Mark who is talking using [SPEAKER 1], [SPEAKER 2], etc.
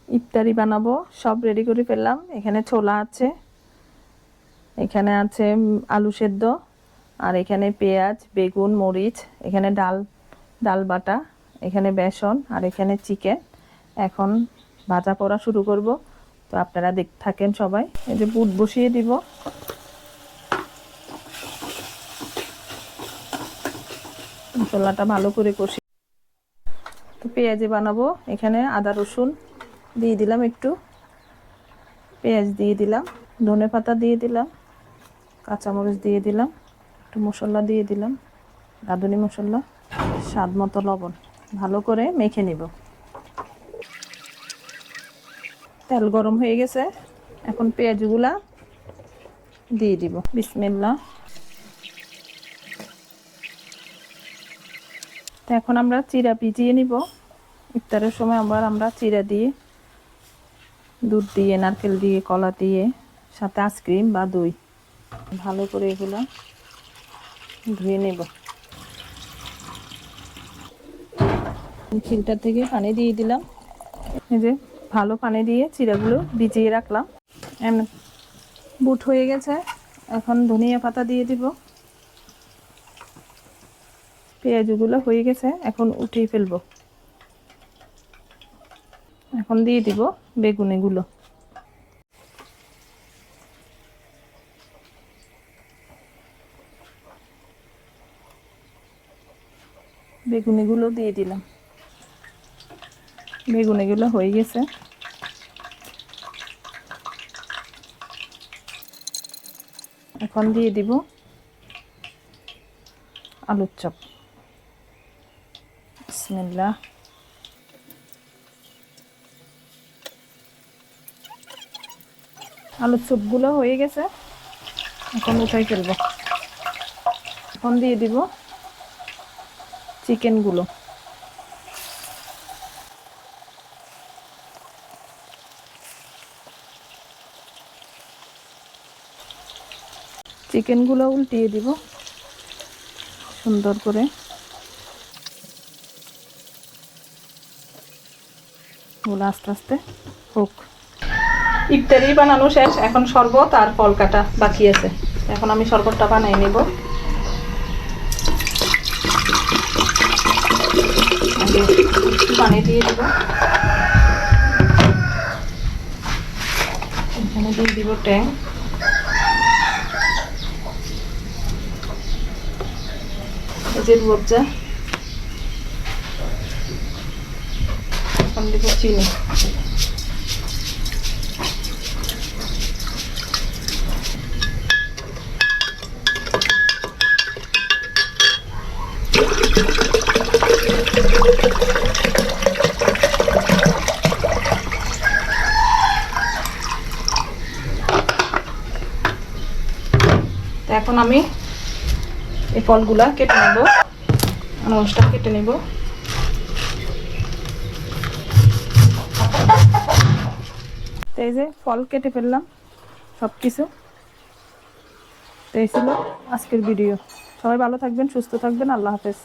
[SPEAKER 1] ইফতারি বানাবো, সব রেডি করে ফেললাম। এখানে ছোলা আছে, এখানে আছে আলু সেদ্ধ, আর এখানে পেঁয়াজ, বেগুন, মরিচ, এখানে ডাল ডাল বাটা, এখানে বেসন, আর এখানে চিকেন। এখন ভাজা পোড়া শুরু করব, তো আপনারা দেখতে থাকেন সবাই। এই যে বুট বসিয়ে দিব, মশলাটা ভালো করে কষি। তো পেঁয়াজি বানাবো, এখানে আদা রসুন দিয়ে দিলাম, একটু পেঁয়াজ দিয়ে দিলাম, ধনে পাতা দিয়ে দিলাম, কাঁচামরিচ দিয়ে দিলাম, একটু মশলা দিয়ে দিলাম, রাঁধুনি মশলা, স্বাদ মতো লবণ। ভালো করে মেখে নিব। তেল গরম হয়ে গেছে, এখন পেঁয়াজগুলা দিয়ে দিব। বিসমিল্লাহ। তো এখন আমরা চিরা ভিজিয়ে নিব। ইফতারের সময় আবার আমরা চিরা দিয়ে, দুধ দিয়ে, নারকেল দিয়ে, কলা দিয়ে, সাথে আইসক্রিম বা দই, ভালো করে এগুলো ধুয়ে নেব। ফিল্টার থেকে পানি দিয়ে দিলাম। এই যে ভালো পানি দিয়ে চিরাগুলো ভিজিয়ে রাখলাম। বুট হয়ে গেছে, এখন ধনিয়া পাতা দিয়ে দিব। পেঁয়াজগুলো হয়ে গেছে, এখন উঠিয়ে ফেলবো। এখন দিয়ে দিব বেগুনিগুলো। বেগুনিগুলো দিয়ে দিলাম। বেগুনিগুলো হয়ে গেছে, এখন দিয়ে দিব আলুর চপ। বিসমিল্লাহ। আলুর চপগুলো হয়ে গেছে, এখন উঠাই ফেলবো। এখন দিয়ে দিব চিকেনগুলো। চিকেনগুলো উল্টিয়ে দিব সুন্দর করে। ওগুলো আস্তে আস্তে হোক। ইফতারি বানানো শেষ, এখন শরবত আর ফল কাটা বাকি আছে। এখন আমি শরবতটা বানিয়ে নেব। পানি দিয়ে দিব, এখানে দিয়ে দিব ট্যাং, এই যে রূপজা, এখন দিব চিনি। এখন আমি এই ফলগুলা কেটে নেব, আনারসটা কেটে নেব। এই যে ফল কেটে ফেললাম সব কিছু। তো এই ছিল আজকের ভিডিও। সবাই ভালো থাকবেন, সুস্থ থাকবেন। আল্লাহ হাফেজ।